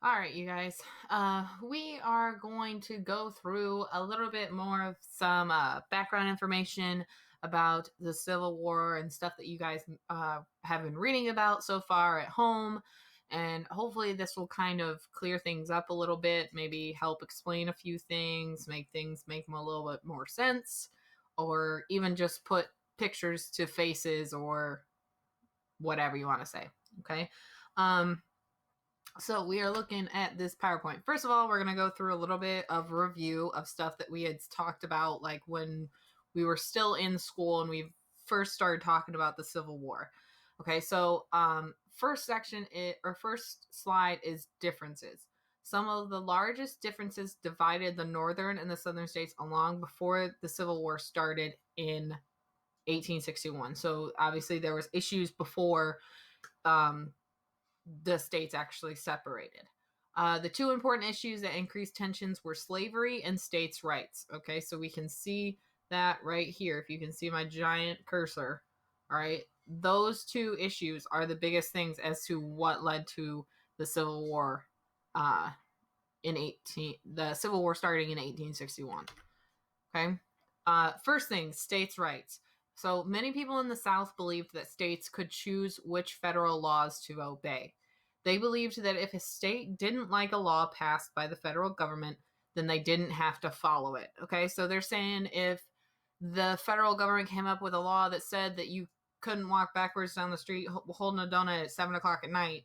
All right, you guys. We are going to go through a little bit more of some background information about the Civil War and stuff that you guys have been reading about so far at home. And hopefully, this will kind of clear things up a little bit, maybe help explain a few things, make things make them a little bit more sense, or even just put pictures to faces or whatever you want to say. Okay. Um, so we are looking at this PowerPoint. First of all, we're going to go through a little bit of review of stuff that we had talked about, like when we were still in school and we first started talking about the Civil War. Okay, so first slide is differences. Some of the largest differences divided the northern and the southern states along before the Civil War started in 1861. So obviously there was issues before um, the states actually separated. The two important issues that increased tensions were slavery and states' rights. Okay, so we can see that right here. If you can see my giant cursor, all right, those two issues are the biggest things as to what led to the Civil War. The Civil War starting in 1861. Okay, first thing, states' rights. So many people in the South believed that states could choose which federal laws to obey. They believed that if a state didn't like a law passed by the federal government, then they didn't have to follow it. Okay, so they're saying if the federal government came up with a law that said that you couldn't walk backwards down the street holding a donut at 7 o'clock at night,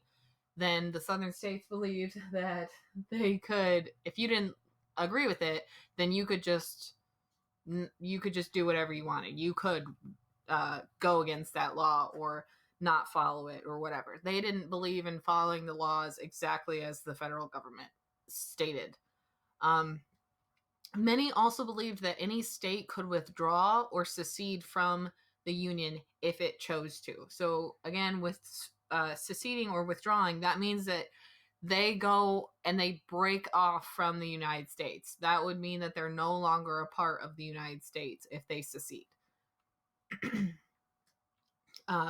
then the southern states believed that they could, if you didn't agree with it, then you could just do whatever you wanted. You could go against that law or not follow it or whatever. They didn't believe in following the laws exactly as the federal government stated. Um, Many also believed that any state could withdraw or secede from the Union if it chose to. So, again, with seceding or withdrawing, that means that they go and they break off from the United States. That would mean that they're no longer a part of the United States if they secede.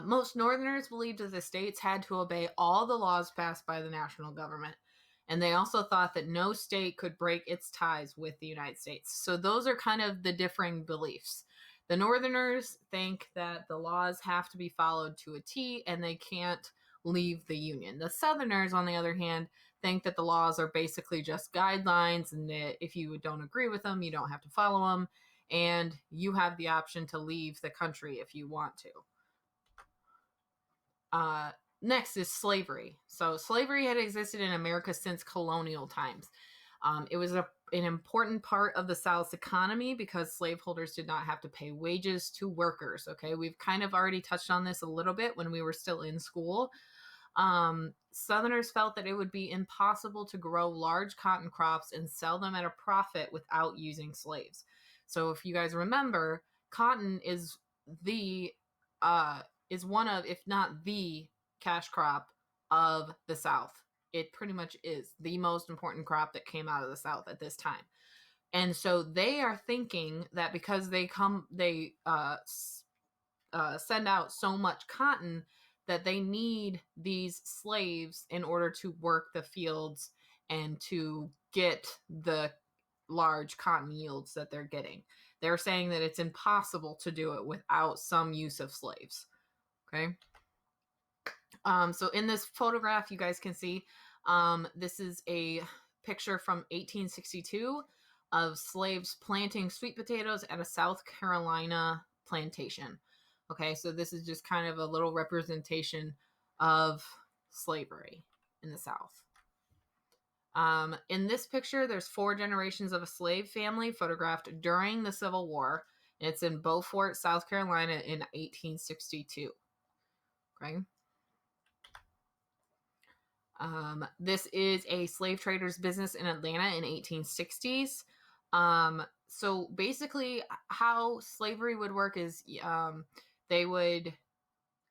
Most Northerners believed that the states had to obey all the laws passed by the national government. And they also thought that no state could break its ties with the United States. So those are kind of the differing beliefs. The Northerners think that the laws have to be followed to a T and they can't leave the Union. The Southerners, on the other hand, think that the laws are basically just guidelines and that if you don't agree with them, you don't have to follow them. And you have the option to leave the country if you want to. Next is slavery. So, slavery had existed in America since colonial times. It was an important part of the South's economy because slaveholders did not have to pay wages to workers. Okay, we've kind of already touched on this a little bit when we were still in school. Southerners felt that it would be impossible to grow large cotton crops and sell them at a profit without using slaves. So, if you guys remember, cotton is one of, if not the cash crop of the South. It pretty much is the most important crop that came out of the South at this time. And so they are thinking that because they send out so much cotton that they need these slaves in order to work the fields and to get the large cotton yields that they're getting. They're saying that it's impossible to do it without some use of slaves. Okay. So in this photograph, you guys can see this is a picture from 1862 of slaves planting sweet potatoes at a South Carolina plantation. Okay, so this is just kind of a little representation of slavery in the South. In this picture, there's 4 generations of a slave family photographed during the Civil War. It's in Beaufort, South Carolina in 1862. Okay. This is a slave trader's business in Atlanta in 1860s. So basically, how slavery would work is they would,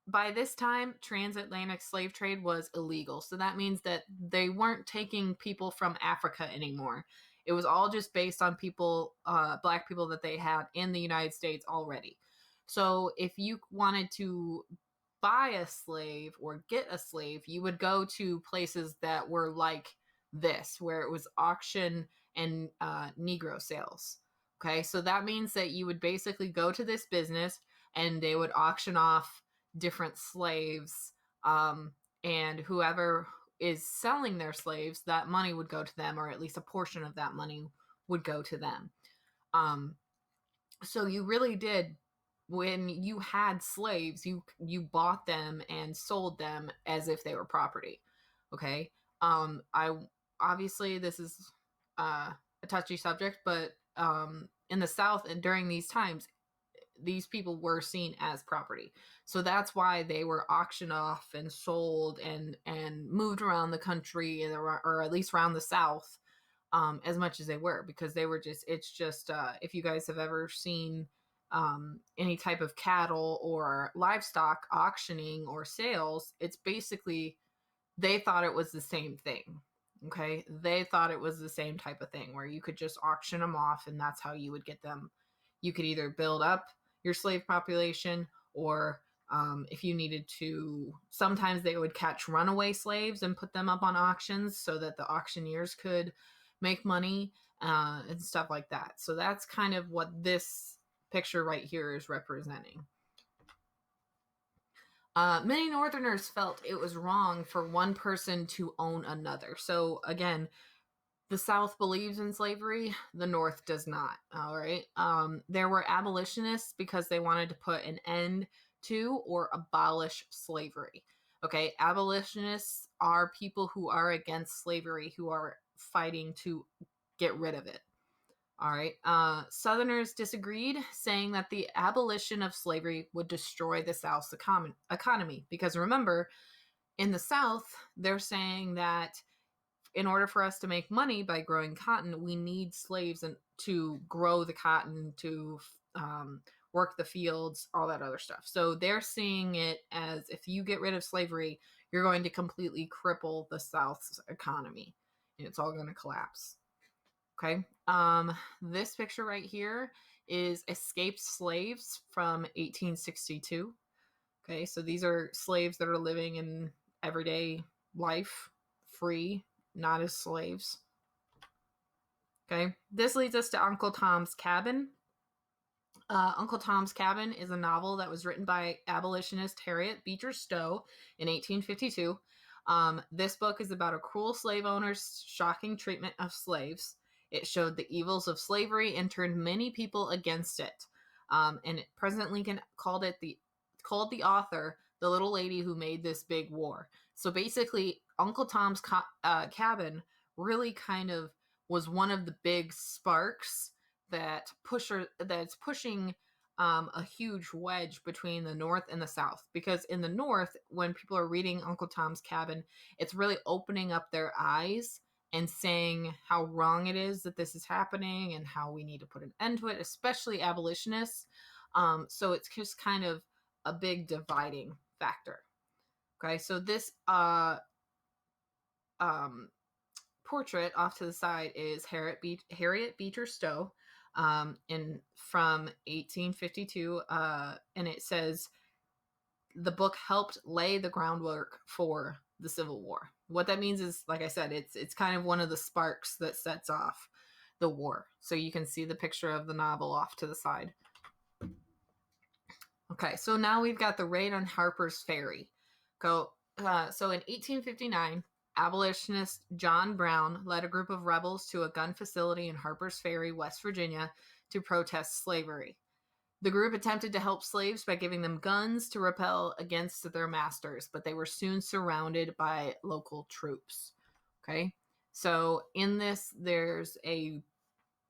by this time, transatlantic slave trade was illegal. So that means that they weren't taking people from Africa anymore. It was all just based on people, black people that they had in the United States already. So if you wanted to buy a slave or get a slave, you would go to places that were like this, where it was auction and Negro sales. Okay, so that means that you would basically go to this business and they would auction off different slaves, and whoever is selling their slaves, that money would go to them, or at least a portion of that money would go to them. Um, so you really did, when you had slaves, you bought them and sold them as if they were property. Okay. I Obviously this is a touchy subject, but in the South and during these times, these people were seen as property. So that's why they were auctioned off and sold and moved around the country, or at least around the South, as much as they were, because they were just, it's just, if you guys have ever seen any type of cattle or livestock auctioning or sales, it's basically, they thought it was the same thing. Okay. They thought it was the same type of thing where you could just auction them off and that's how you would get them. You could either build up your slave population, or if you needed to, sometimes they would catch runaway slaves and put them up on auctions so that the auctioneers could make money, and stuff like that. So that's kind of what this picture right here is representing. Many Northerners felt it was wrong for one person to own another. So again, the South believes in slavery, the North does not. All right. There were abolitionists because they wanted to put an end to or abolish slavery. Okay. Abolitionists are people who are against slavery, who are fighting to get rid of it. All right. Southerners disagreed, saying that the abolition of slavery would destroy the South's economy. Because remember, in the South, they're saying that in order for us to make money by growing cotton, we need slaves and to grow the cotton, to work the fields, all that other stuff. So they're seeing it as, if you get rid of slavery, you're going to completely cripple the South's economy and it's all going to collapse. Okay. This picture right here is escaped slaves from 1862. Okay. So these are slaves that are living in everyday life, free, not as slaves. Okay. This leads us to Uncle Tom's Cabin. Uncle Tom's Cabin is a novel that was written by abolitionist Harriet Beecher Stowe in 1852. This book is about a cruel slave owner's shocking treatment of slaves. It showed the evils of slavery and turned many people against it. And President Lincoln called the author the little lady who made this big war. So basically, Uncle Tom's Cabin really kind of was one of the big sparks that's pushing a huge wedge between the North and the South. Because in the North, when people are reading Uncle Tom's Cabin, it's really opening up their eyes and saying how wrong it is that this is happening and how we need to put an end to it, especially abolitionists. So it's just kind of a big dividing factor. Okay, so this portrait off to the side is Harriet Beecher Stowe, from 1852, and it says the book helped lay the groundwork for the Civil War. What that means is, like I said, it's kind of one of the sparks that sets off the war. So you can see the picture of the novel off to the side. Okay, so now we've got the raid on Harper's Ferry. So in 1859, abolitionist John Brown led a group of rebels to a gun facility in Harper's Ferry, West Virginia, to protest slavery. The group attempted to help slaves by giving them guns to repel against their masters, but they were soon surrounded by local troops. Okay, so in this, there's a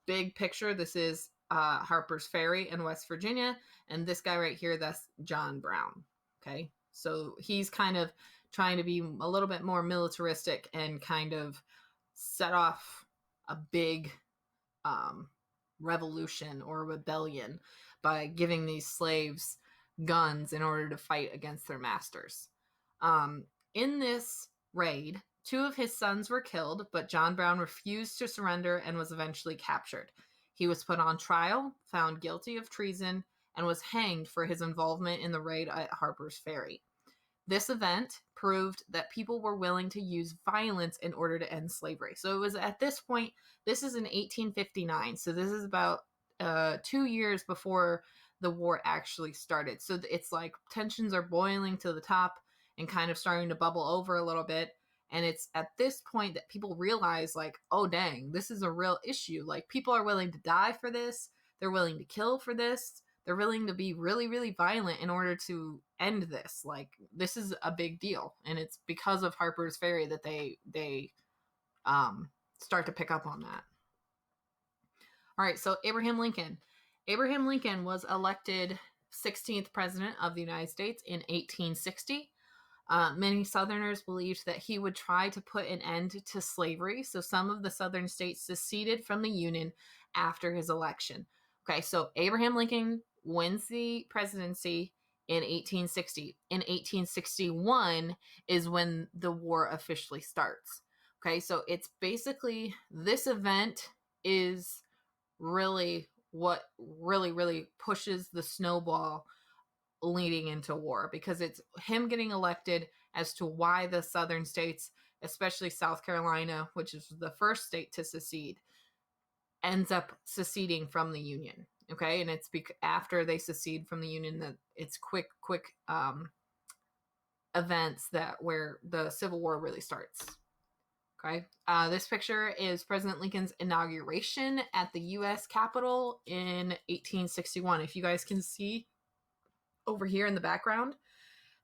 big picture. This is Harper's Ferry in West Virginia, and this guy right here, that's John Brown. Okay, so he's kind of trying to be a little bit more militaristic and kind of set off a big revolution or rebellion by giving these slaves guns in order to fight against their masters. In this raid, 2 of his sons were killed, but John Brown refused to surrender and was eventually captured. He was put on trial, found guilty of treason, and was hanged for his involvement in the raid at Harper's Ferry. This event proved that people were willing to use violence in order to end slavery. So it was at this point, this is in 1859. So this is about 2 years before the war actually started. So it's like tensions are boiling to the top and kind of starting to bubble over a little bit. And it's at this point that people realize, like, oh, dang, this is a real issue. Like, people are willing to die for this. They're willing to kill for this. They're willing to be really, really violent in order to end this. Like, this is a big deal. And it's because of Harper's Ferry that they start to pick up on that. All right, so Abraham Lincoln. Abraham Lincoln was elected 16th president of the United States in 1860. Many Southerners believed that he would try to put an end to slavery, so some of the Southern states seceded from the Union after his election. Okay, so Abraham Lincoln wins the presidency in 1860. In 1861 is when the war officially starts. Okay, so it's basically, this event is really what really pushes the snowball leading into war, because it's him getting elected as to why the southern states, especially South Carolina, which is the first state to secede, ends up seceding from the Union. Okay, and it's after they secede from the Union that it's quick events that where the Civil War really starts. Okay, this picture is President Lincoln's inauguration at the U.S. Capitol in 1861. If you guys can see over here in the background,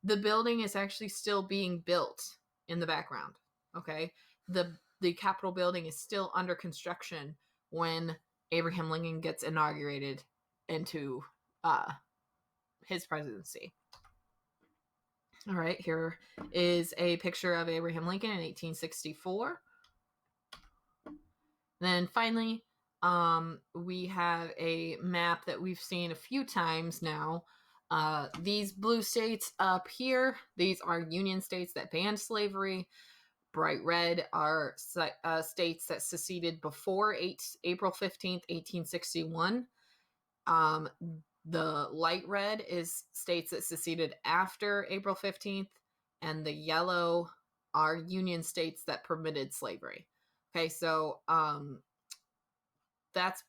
the building is actually still being built in the background. Okay, the Capitol building is still under construction when Abraham Lincoln gets inaugurated into his presidency. All right, here is a picture of Abraham Lincoln in 1864. Then finally, we have a map that we've seen a few times now. These blue states up here, these are Union states that banned slavery. Bright red are states that seceded before April 15th, 1861. The light red is states that seceded after April 15th, and the yellow are Union states that permitted slavery. Okay, so that's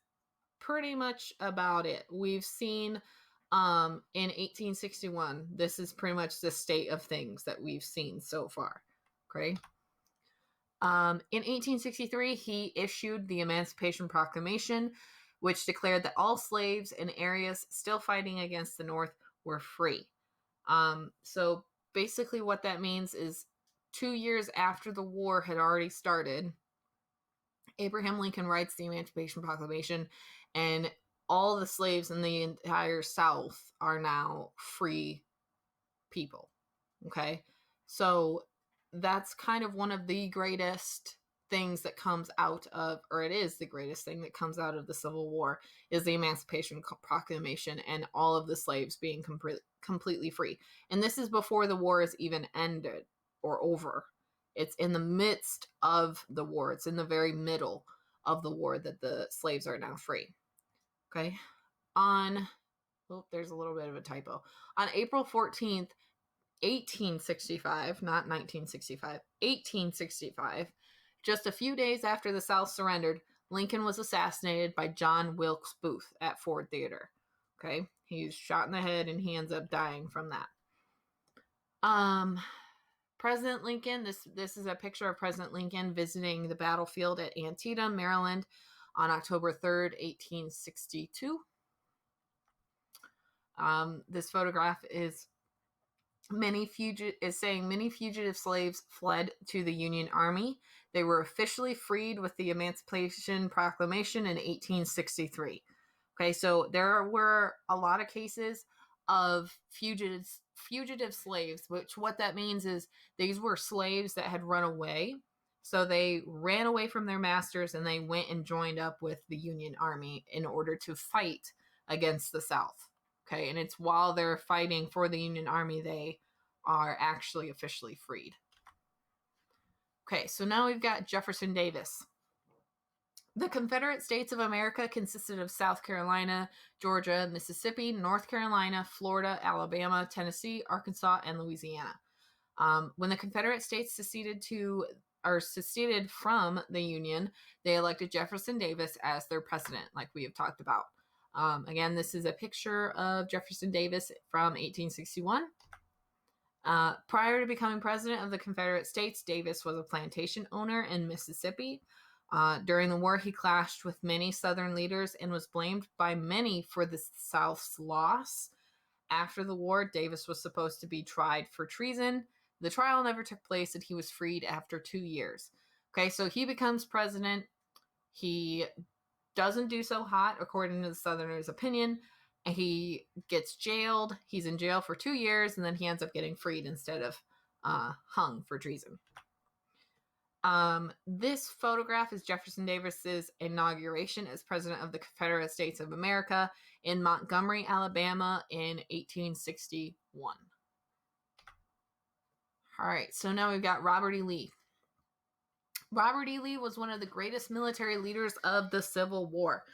pretty much about it. We've seen in 1861, this is pretty much the state of things that we've seen so far. Okay. In 1863, he issued the Emancipation Proclamation, which declared that all slaves in areas still fighting against the North were free. So basically what that means is 2 years after the war had already started, Abraham Lincoln writes the Emancipation Proclamation, and all the slaves in the entire South are now free people. Okay? So that's kind of one of the greatest things that comes out of, or it is the greatest thing that comes out of the Civil War, is the Emancipation Proclamation and all of the slaves being completely free. And this is before the war is even ended or over. It's in the midst of the war. It's in the very middle of the war that the slaves are now free. Okay. There's a little bit of a typo. On April 14th, 1865, not 1965, 1865, just a few days after the South surrendered, Lincoln was assassinated by John Wilkes Booth at Ford Theater. Okay, he's shot in the head and he ends up dying from that. President Lincoln, this is a picture of President Lincoln visiting the battlefield at Antietam, Maryland on October 3rd, 1862. This photograph is saying many fugitive slaves fled to the Union Army. They were officially freed with the Emancipation Proclamation in 1863. Okay, so there were a lot of cases of fugitive slaves, which what that means is these were slaves that had run away. So they ran away from their masters and they went and joined up with the Union Army in order to fight against the South. Okay, and it's while they're fighting for the Union Army, they are actually officially freed. Okay, so now we've got Jefferson Davis. The Confederate States of America consisted of South Carolina, Georgia, Mississippi, North Carolina, Florida, Alabama, Tennessee, Arkansas, and Louisiana. When the Confederate States seceded from the Union, they elected Jefferson Davis as their president, like we have talked about. Again, this is a picture of Jefferson Davis from 1861. Prior to becoming president of the Confederate States, Davis was a plantation owner in Mississippi. During the war, he clashed with many Southern leaders and was blamed by many for the South's loss. After the war, Davis was supposed to be tried for treason. The trial never took place, and he was freed after 2 years. Okay, so he becomes president. He doesn't do so hot, according to the Southerners' opinion. He gets jailed. He's in jail for 2 years, and then he ends up getting freed instead of hung for treason. This photograph is Jefferson Davis's inauguration as president of the Confederate States of America in Montgomery, Alabama in 1861. All right, so now we've got Robert E. Lee. Robert E. Lee was one of the greatest military leaders of the Civil War.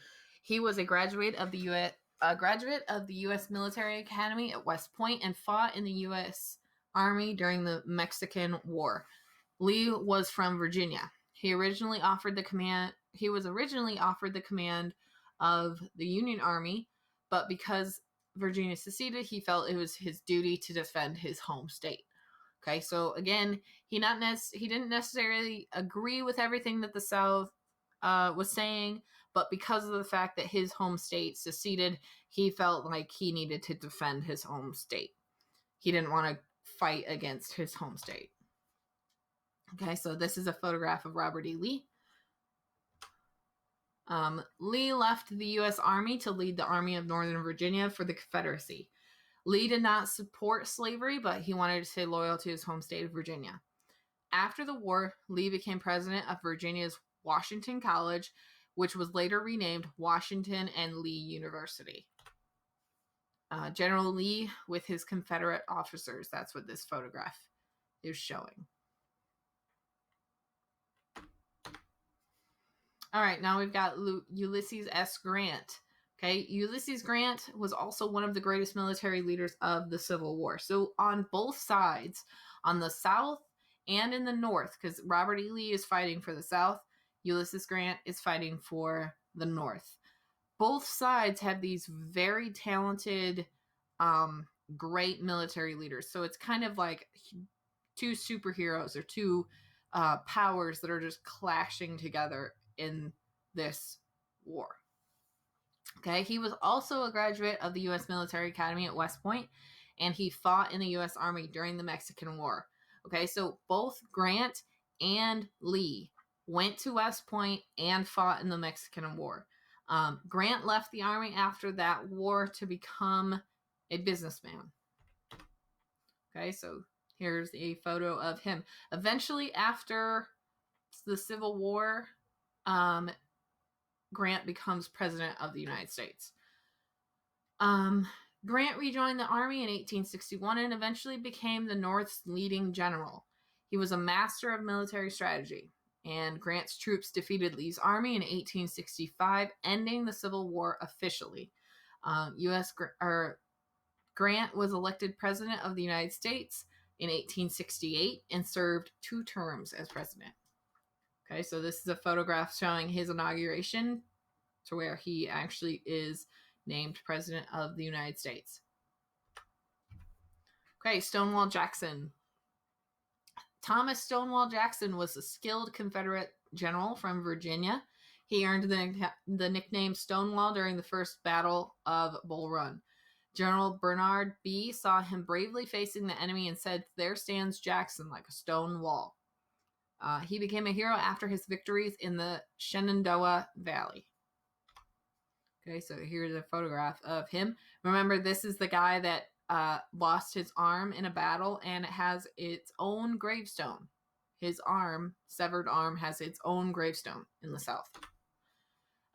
He was a graduate of the U.S. Military Academy at West Point and fought in the U.S. Army during the Mexican War. Lee was from Virginia. He was originally offered the command of the Union Army, but because Virginia seceded, he felt it was his duty to defend his home state. Okay, so again, he didn't necessarily agree with everything that the South was saying, but because of the fact that his home state seceded, he felt like he needed to defend his home state. He didn't want to fight against his home state. Okay, so this is a photograph of Robert E. Lee. Lee left the U.S. Army to lead the Army of Northern Virginia for the Confederacy. Lee did not support slavery, but he wanted to stay loyal to his home state of Virginia. After the war, Lee became president of Virginia's Washington College, which was later renamed Washington and Lee University. General Lee with his Confederate officers. That's what this photograph is showing. All right, now we've got Ulysses S. Grant. Okay, Ulysses Grant was also one of the greatest military leaders of the Civil War. So on both sides, on the South and in the North, because Robert E. Lee is fighting for the South, Ulysses Grant is fighting for the North. Both sides have these very talented, great military leaders. So it's kind of like two superheroes or two powers that are just clashing together in this war. Okay, he was also a graduate of the U.S. Military Academy at West Point, and he fought in the U.S. Army during the Mexican War. Okay, so both Grant and Lee went to West Point and fought in the Mexican War. Grant left the Army after that war to become a businessman. Okay, so here's a photo of him. Eventually, after the Civil War, Grant becomes president of the United States. Grant rejoined the Army in 1861 and eventually became the North's leading general. He was a master of military strategy, and Grant's troops defeated Lee's army in 1865, ending the Civil War officially. Grant was elected president of the United States in 1868 and served 2 terms as president. Okay, so this is a photograph showing his inauguration to where he actually is named president of the United States. Okay, Stonewall Jackson. Thomas Stonewall Jackson was a skilled Confederate general from Virginia. He earned the nickname Stonewall during the First Battle of Bull Run. General Bernard B. saw him bravely facing the enemy and said, "There stands Jackson like a stone wall." He became a hero after his victories in the Shenandoah Valley. Okay, so here's a photograph of him. Remember, this is the guy that lost his arm in a battle, and it has its own gravestone. His severed arm, has its own gravestone in the South.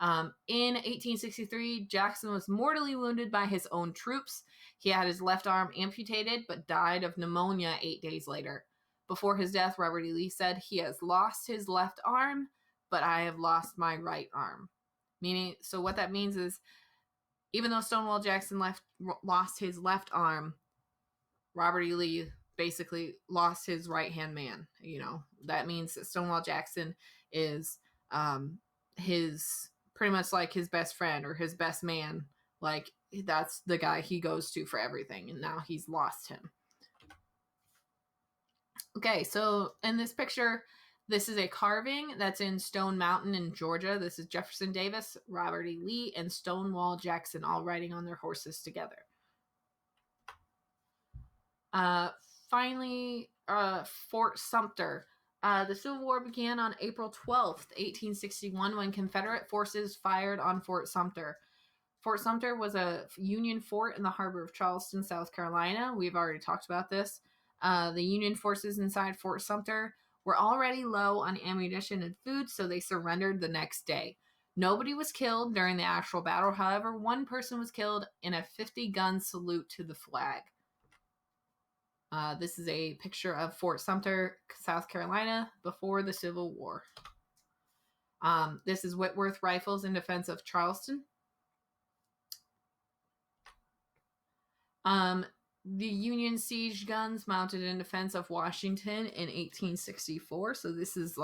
In 1863, Jackson was mortally wounded by his own troops. He had his left arm amputated, but died of pneumonia 8 days later. Before his death, Robert E. Lee said, "He has lost his left arm, but I have lost my right arm." So what that means is, even though Stonewall Jackson lost his left arm, Robert E. Lee basically lost his right hand man. That means that Stonewall Jackson is his pretty much like his best friend or his best man. Like, that's the guy he goes to for everything, and now he's lost him. Okay, so in this picture, this is a carving that's in Stone Mountain in Georgia. This is Jefferson Davis, Robert E. Lee, and Stonewall Jackson all riding on their horses together. Finally, Fort Sumter. The Civil War began on April 12th, 1861, when Confederate forces fired on Fort Sumter. Fort Sumter was a Union fort in the harbor of Charleston, South Carolina. We've already talked about this. The Union forces inside Fort Sumter were already low on ammunition and food, so they surrendered the next day. Nobody was killed during the actual battle. However, one person was killed in a 50-gun salute to the flag. This is a picture of Fort Sumter, South Carolina, before the Civil War. This is Whitworth Rifles in defense of Charleston. The Union siege guns mounted in defense of Washington in 1864. So this is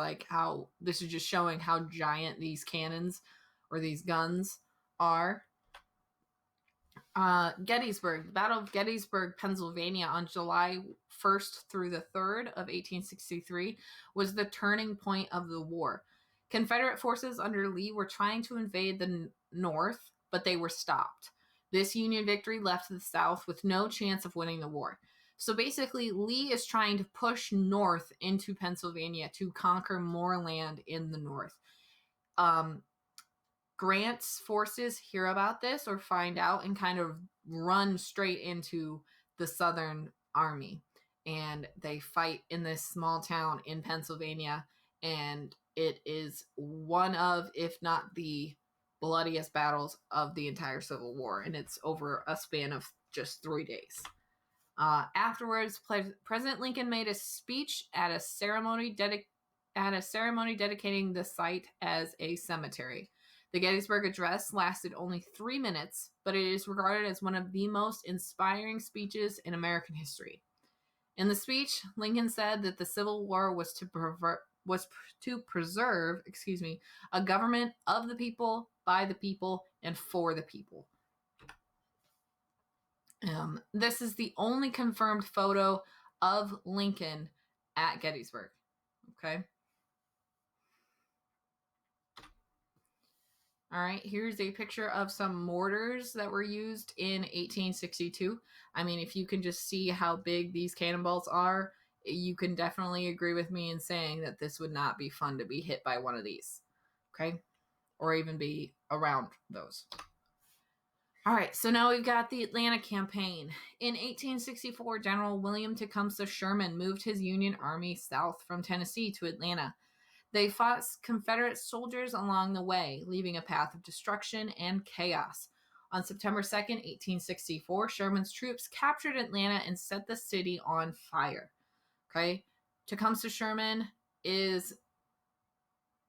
just showing how giant these cannons or these guns are. Gettysburg, the Battle of Gettysburg, Pennsylvania, on July 1st through the 3rd of 1863 was the turning point of the war. Confederate forces under Lee were trying to invade the North, but they were stopped. This Union victory left the South with no chance of winning the war. So basically, Lee is trying to push north into Pennsylvania to conquer more land in the North. Grant's forces hear about this or find out and kind of run straight into the Southern Army. And they fight in this small town in Pennsylvania. And it is one of, if not the bloodiest battles of the entire Civil War. And it's over a span of just 3 days. Afterwards, President Lincoln made a speech at a ceremony dedicating the site as a cemetery. The Gettysburg Address lasted only 3 minutes, but it is regarded as one of the most inspiring speeches in American history. In the speech, Lincoln said that the Civil War was to preserve a government of the people, by the people, and for the people. This is the only confirmed photo of Lincoln at Gettysburg. Okay. All right, here's a picture of some mortars that were used in 1862. I mean, if you can just see how big these cannonballs are, you can definitely agree with me in saying that this would not be fun to be hit by one of these, okay? Or even be around those. All right, so now we've got the Atlanta campaign. In 1864, General William Tecumseh Sherman moved his Union Army south from Tennessee to Atlanta. They fought Confederate soldiers along the way, leaving a path of destruction and chaos. On September 2nd, 1864, Sherman's troops captured Atlanta and set the city on fire. Okay? Tecumseh Sherman is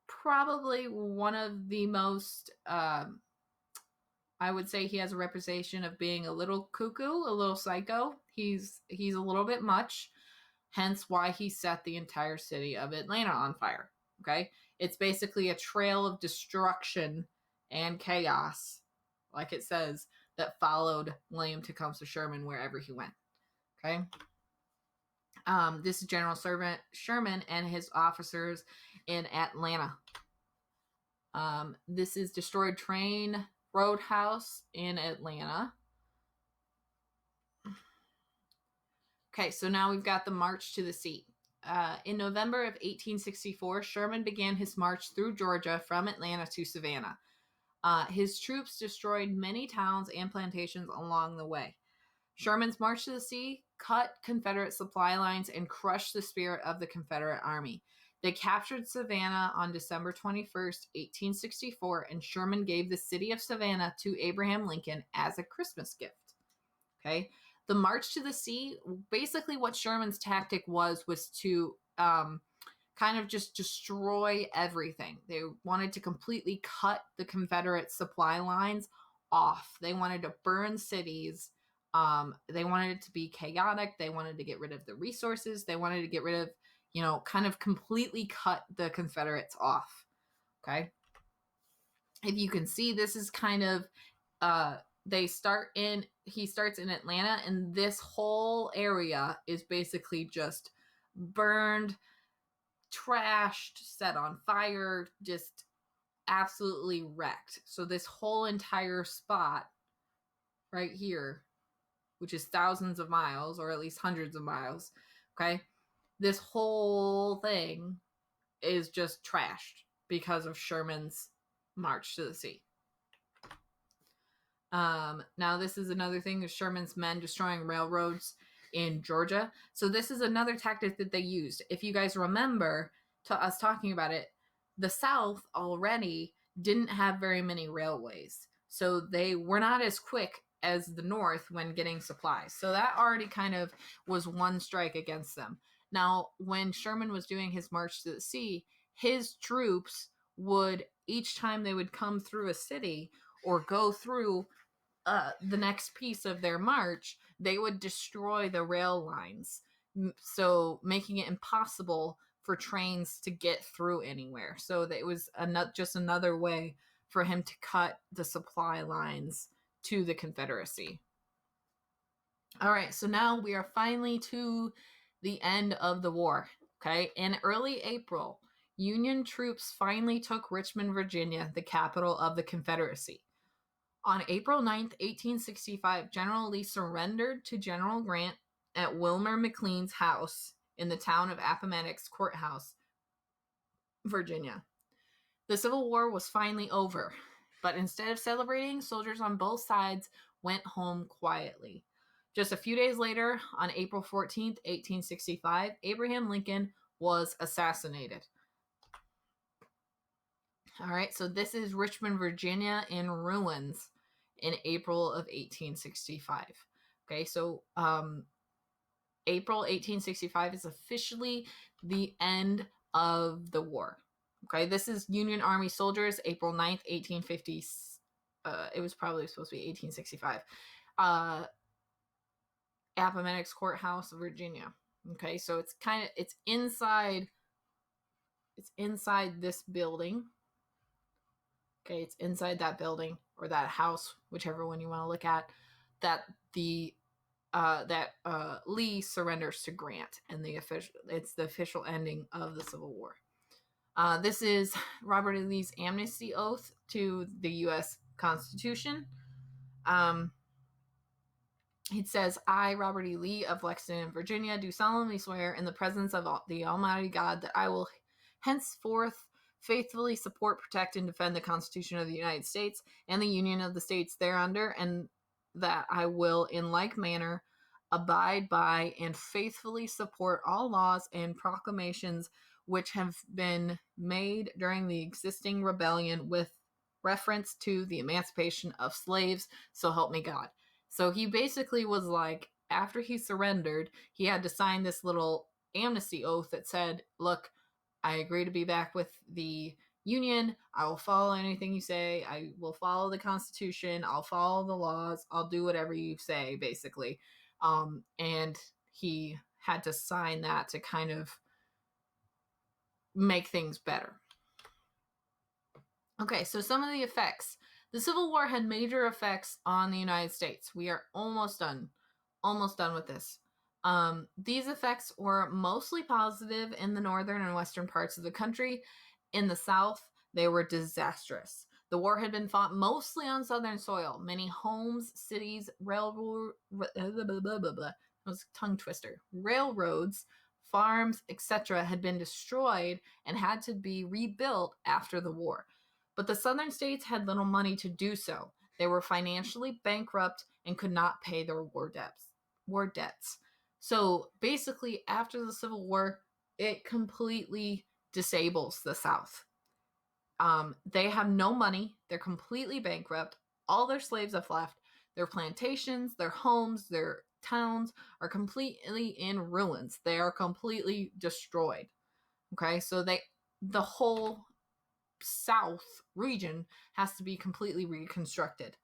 probably one of the most, I would say he has a reputation of being a little cuckoo, a little psycho. He's a little bit much, hence why he set the entire city of Atlanta on fire. Okay, it's basically a trail of destruction and chaos, like it says, that followed William Tecumseh Sherman wherever he went. Okay, this is General Sherman and his officers in Atlanta. This is Destroyed Train Roadhouse in Atlanta. Okay, so now we've got the March to the Sea. In November of 1864, Sherman began his march through Georgia from Atlanta to Savannah. His troops destroyed many towns and plantations along the way. Sherman's march to the sea cut Confederate supply lines and crushed the spirit of the Confederate Army. They captured Savannah on December 21st, 1864, and Sherman gave the city of Savannah to Abraham Lincoln as a Christmas gift. Okay? The march to the sea, basically what Sherman's tactic was to kind of just destroy everything. They wanted to completely cut the Confederate supply lines off. They wanted to burn cities They wanted it to be chaotic. They wanted to get rid of the resources. They wanted to get rid of, kind of completely cut the Confederates off. Okay. If you can see, this is kind of, he starts in Atlanta, and this whole area is basically just burned, trashed, set on fire, just absolutely wrecked. So this whole entire spot right here, which is thousands of miles, or at least hundreds of miles, okay, this whole thing is just trashed because of Sherman's march to the sea. Now this is another thing, is Sherman's men destroying railroads in Georgia. So this is another tactic that they used. If you guys remember us talking about it, the South already didn't have very many railways. So they were not as quick as the North when getting supplies. So that already kind of was one strike against them. Now, when Sherman was doing his march to the sea, his troops would, each time they would come through a city or go through the next piece of their march, they would destroy the rail lines, so making it impossible for trains to get through anywhere. So that it was just another way for him to cut the supply lines to the Confederacy. All right, so now we are finally to the end of the war. Okay, in early April, Union troops finally took Richmond, Virginia, the capital of the Confederacy. On April 9th, 1865, General Lee surrendered to General Grant at Wilmer McLean's house in the town of Appomattox Courthouse, Virginia. The Civil War was finally over, but instead of celebrating, soldiers on both sides went home quietly. Just a few days later, on April 14th, 1865, Abraham Lincoln was assassinated. All right, so this is Richmond, Virginia in ruins in April of 1865. Okay, so April 1865 is officially the end of the war. Okay, this is Union Army soldiers, April 9th, 1850. It was probably supposed to be 1865. Appomattox Courthouse, Virginia. Okay, so it's inside this building. Okay, it's inside that building or that house, whichever one you want to look at, that Lee surrenders to Grant, and it's the official ending of the Civil War. This is Robert E. Lee's amnesty oath to the U.S. Constitution. It says, I, Robert E. Lee of Lexington, Virginia, do solemnly swear in the presence of the Almighty God that I will henceforth faithfully support, protect, and defend the Constitution of the United States and the Union of the States thereunder, and that I will in like manner abide by and faithfully support all laws and proclamations which have been made during the existing rebellion with reference to the emancipation of slaves, so help me God. So he basically was like, after he surrendered, he had to sign this little amnesty oath that said, look, I agree to be back with the Union. I will follow anything you say. I will follow the Constitution. I'll follow the laws. I'll do whatever you say, basically. And he had to sign that to kind of make things better. Okay, so some of the effects. The Civil War had major effects on the United States. We are almost done with this. These effects were mostly positive in the northern and western parts of the country. In the South, they were disastrous. The war had been fought mostly on southern soil. Many homes, cities, railroads, farms, etc. had been destroyed and had to be rebuilt after the war. But the southern states had little money to do so. They were financially bankrupt and could not pay their war debts. So basically, after the Civil War, it completely disables the South. They have no money. They're completely bankrupt. All their slaves have left. Their plantations, their homes, their towns are completely in ruins. They are completely destroyed. Okay, so the whole South region has to be completely reconstructed.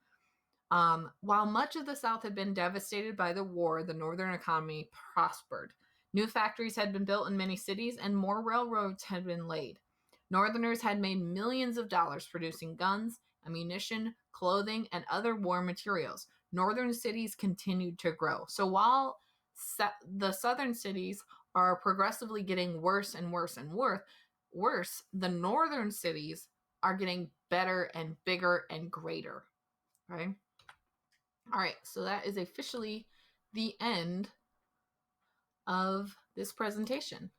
While much of the South had been devastated by the war, the Northern economy prospered. New factories had been built in many cities, and more railroads had been laid. Northerners had made millions of dollars producing guns, ammunition, clothing, and other war materials. Northern cities continued to grow. So while the Southern cities are progressively getting worse and worse and worse, the Northern cities are getting better and bigger and greater. Right? All right, so that is officially the end of this presentation.